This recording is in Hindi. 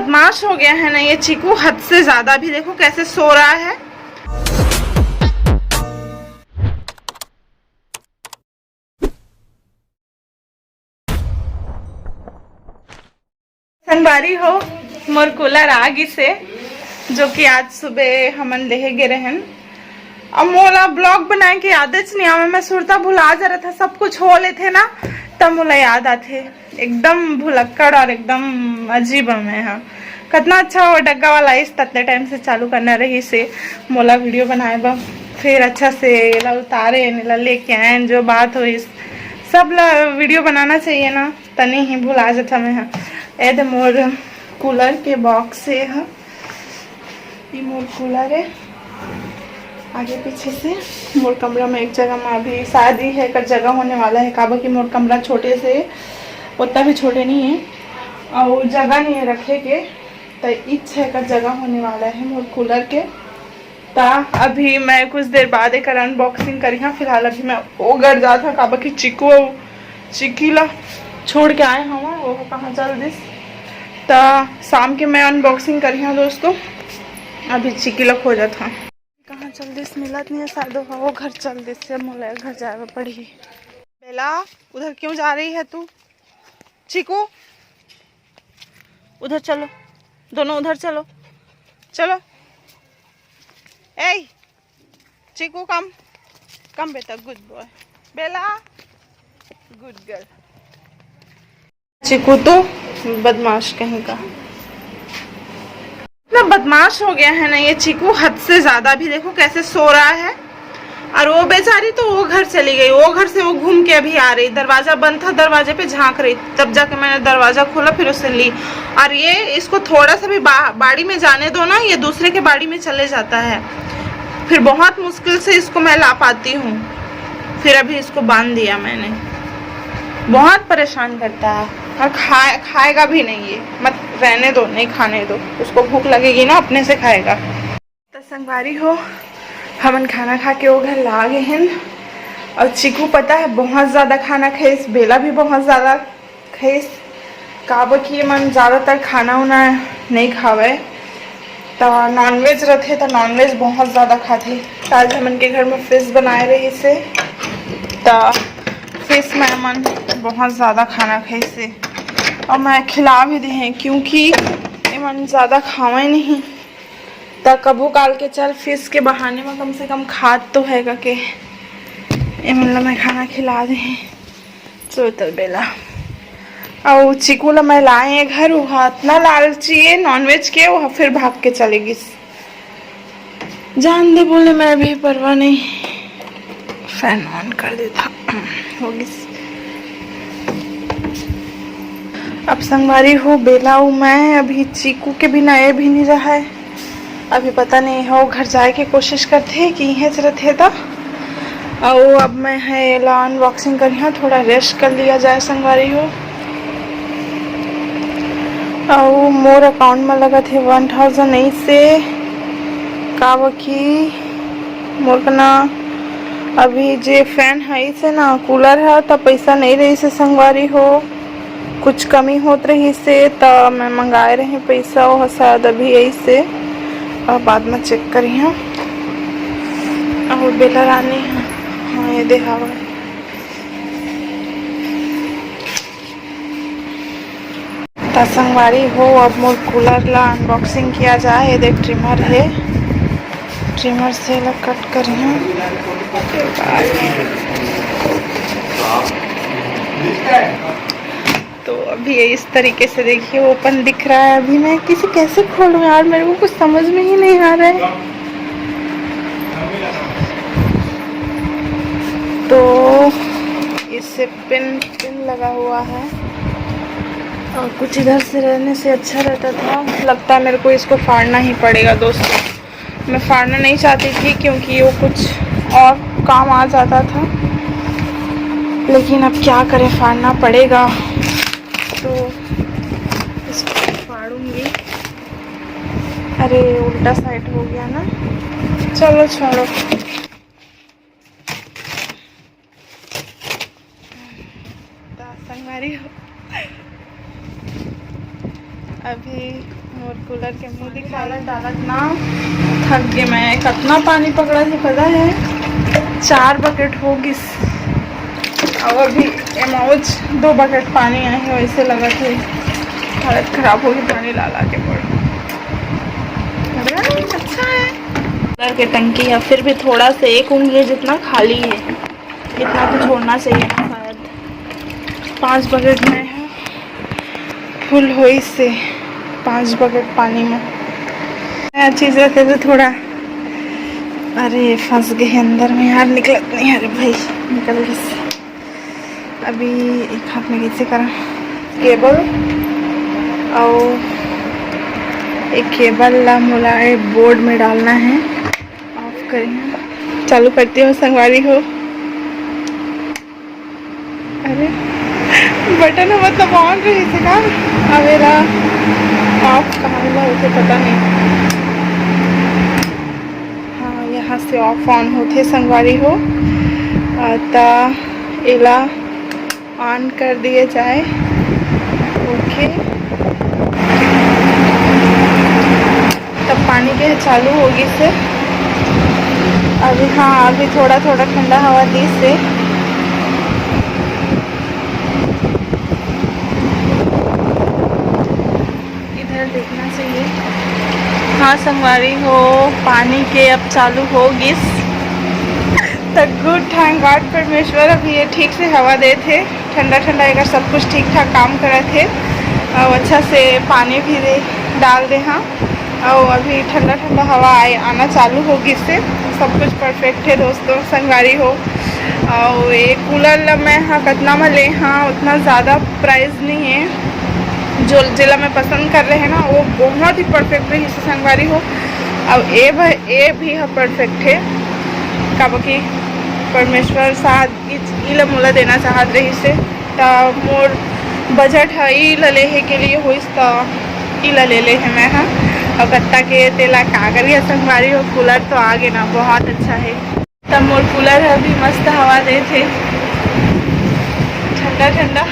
बदमाश हो गया है ना ये चीकू, हद से ज्यादा। भी देखो कैसे सो रहा है। संगवारी हो मोर कूलर आगी से, जो कि आज सुबह हमन ले गे रहन। अब मोला ब्लॉग बनाए के आदत नहीं आवे, मैं सुरता भुला जा रहा था। सब कुछ हो ले थे ना तब मोला याद आथे। एकदम भुलक्कड़ और एकदम अजीब मैं हाँ। कितना अच्छा वो डग्गा वाला इस तत्ते टाइम से चालू करना रही से मोला वीडियो बनाए बा, फिर अच्छा से ला उतारे ला लेके आए। जो बात हो इस सब ला वीडियो बनाना चाहिए ना, तनी ही भुला जाता मैं हाँ। ऐ मोर कूलर के बॉक्स से हाँ, ये मोर कूलर है। आगे पीछे से मोर कमरा में एक जगह में अभी शादी है कर जगह होने वाला है। काबा की मोर कमरा छोटे से, उतना भी छोटे नहीं है और जगह नहीं है रखे के, तो इच्छा है कर जगह होने वाला है मोर कूलर के। ता अभी मैं कुछ देर बाद एक अनबॉक्सिंग करी हाँ। फिलहाल अभी मैं वो घर जा था काबा की चिक्कू चिक्कीला छोड़ के आए हम वो कहाँ चल दिस, ता शाम के मैं अनबॉक्सिंग करी हाँ दोस्तों। अभी चिक्कीला खो जाता कहाँ चल दिस मिलत नहीं है, शायद वो घर चल दिस से मोला घर जाए पड़ी। बेला उधर क्यों जा रही है तू? चीकू उधर चलो, दोनों उधर चलो चलो। ए चीकू कम कम बेटा, गुड बॉय। बेला गुड गर्ल। चीकू तो बदमाश कहीं का इतना बदमाश हो गया है ना ये चीकू, हद से ज्यादा। भी देखो कैसे सो रहा है। और वो बेचारी तो वो घर चली गई, वो घर से वो घूम के अभी आ रही। दरवाजा बंद था, दरवाजे पे झांक रही, तब जाके मैंने दरवाजा खोला फिर उसे ली। और ये इसको थोड़ा सा भी बाड़ी में जाने दो ना, ये दूसरे के बाड़ी में चले जाता है। फिर बहुत मुश्किल से इसको मैं ला पाती हूँ। फिर अभी इसको बांध दिया मैंने। बहुत परेशान करता है और खाएगा भी नहीं ये। मत रहने दो, नहीं खाने दो उसको, भूख लगेगी ना अपने से खाएगा। तो संगवारी हो हमन खाना खा के वो घर ला गए हैं। और चीकू पता है बहुत ज़्यादा खाना खाइस, बेला भी बहुत ज़्यादा खाइस। काबा की मन ज़्यादातर खाना उना नहीं खावे, तो नॉनवेज रहते तो नॉनवेज बहुत ज़्यादा खाते। आज हमन के घर में फिश बनाए रही से, तो फिश में मन बहुत ज़्यादा खाना खाई से। और मैं खिला भी दी हैं क्योंकि मन ज़्यादा खावा ही नहीं, तो कबू काल के चल फिश के बहाने में कम से कम खाद तो हैगा के मतलब मैं खाना खिला दी हैं। चोतल बेला और चीकू ला मैं लाए घर, वो इतना लालची है नॉनवेज के, वो फिर भाग के चलेगी। जान दे बोले मैं भी परवाह नहीं। फैन ऑन कर देता होगी। अब संगवारी हो बेला हूँ मैं, अभी चीकू के बिना ये भी नहीं रहा है। अभी पता नहीं है वो घर जाए के कोशिश करते कि यहीं से रहते था। और अब मैं है ला अनबॉक्सिंग करी हाँ, थोड़ा रेस्ट कर लिया जाए संगवारी हो। और मोर अकाउंट में लगा थे 1008 से काबा की मोर का ना अभी जे फैन है से ना कूलर है, तो पैसा नहीं रही से संगवारी हो, कुछ कमी होत रही से, तो मैं मंगाए रहे पैसा वो शायद अभी यही से। और बाद में चेक करी हाँ। और बेला रानी हाँ ये देखावा संगवारी हो। अब मोर कूलर ला अनबॉक्सिंग किया जाए। ये देख ट्रिमर है, ट्रिमर से ला कट करी हाँ। तो अभी इस तरीके से देखिए ओपन दिख रहा है। अभी मैं किसी कैसे खोलूं यार, मेरे को कुछ समझ में ही नहीं आ रहा है। तो इससे पिन लगा हुआ है और कुछ इधर से रहने से अच्छा रहता था। लगता है मेरे को इसको फाड़ना ही पड़ेगा दोस्तों। मैं फाड़ना नहीं चाहती थी क्योंकि वो कुछ और काम आ जाता था, लेकिन अब क्या करें फाड़ना पड़ेगा। तो इसको फाड़ूंगी। अरे उल्टा साइड हो गया ना, चलो छोड़ो। संगवारी हो अभी और कूलर के मुंह दिखाला डालत ना थक गए। मैं कितना पानी पकड़ा थी पता है, 4 बकेट होगी और अभी एमौज 2 बकेट पानी आए हैं। वैसे लगा थे हालत खराब होगी पानी ला ला के पड़। अच्छा है कूलर की टंकी है, फिर भी थोड़ा से 1 उंगली जितना खाली है, इतना तो छोड़ना चाहिए ना। शायद 5 बकेट में है फुल हो, इससे 5 बकेट पानी में नया चीज़ रखे तो थोड़ा। अरे फंस गए अंदर में यार, निकलत नहीं। अरे भाई निकल गई। अभी एक हाथ में कैसे करा केबल और एक केबल ला मोला बोर्ड में डालना है। ऑफ करिए, चालू करती हो संगवारी हो। अरे बटन है मतलब ऑन रही थी ना, अवेरा ऑफ कहाँ हुआ उसे पता नहीं। हाँ यहाँ से ऑफ ऑन होते संगवारी हो, ता इला ऑन कर दिए जाए। ओके तब पानी के चालू होगी से। अभी हाँ अभी थोड़ा थोड़ा ठंडा हवा दी से। इधर देखना चाहिए। हाँ संगवारी हो, पानी के अब चालू होगी तक। गुड थैंक गॉड परमेश्वर, अभी ये ठीक से हवा दे थे, ठंडा ठंडा अगर सब कुछ ठीक ठाक काम करे थे और अच्छा से पानी भी दे डाल दे। हाँ और अभी ठंडा ठंडा हवा आना चालू होगी, इससे सब कुछ परफेक्ट है दोस्तों संगवारी हो। और ये कूलर मैं हाँ कितना में ले, हाँ उतना ज़्यादा प्राइस नहीं है। जो जिला मैं पसंद कर रहे हैं ना वो बहुत ही परफेक्ट रही से संगवारी हो। अब ये भी हाँ परफेक्ट है कब की परमेश्वर साथ इला मोला देना चाहत रही से। ता मोर बजट है इला लेहे के लिए हो, इला ले ले है मैं। हाँ और कत्ता के तेला कागरी संगवारी हो। कूलर तो आगे ना बहुत अच्छा है। तब मोर कूलर है अभी मस्त हवा दे थे, ठंडा ठंडा।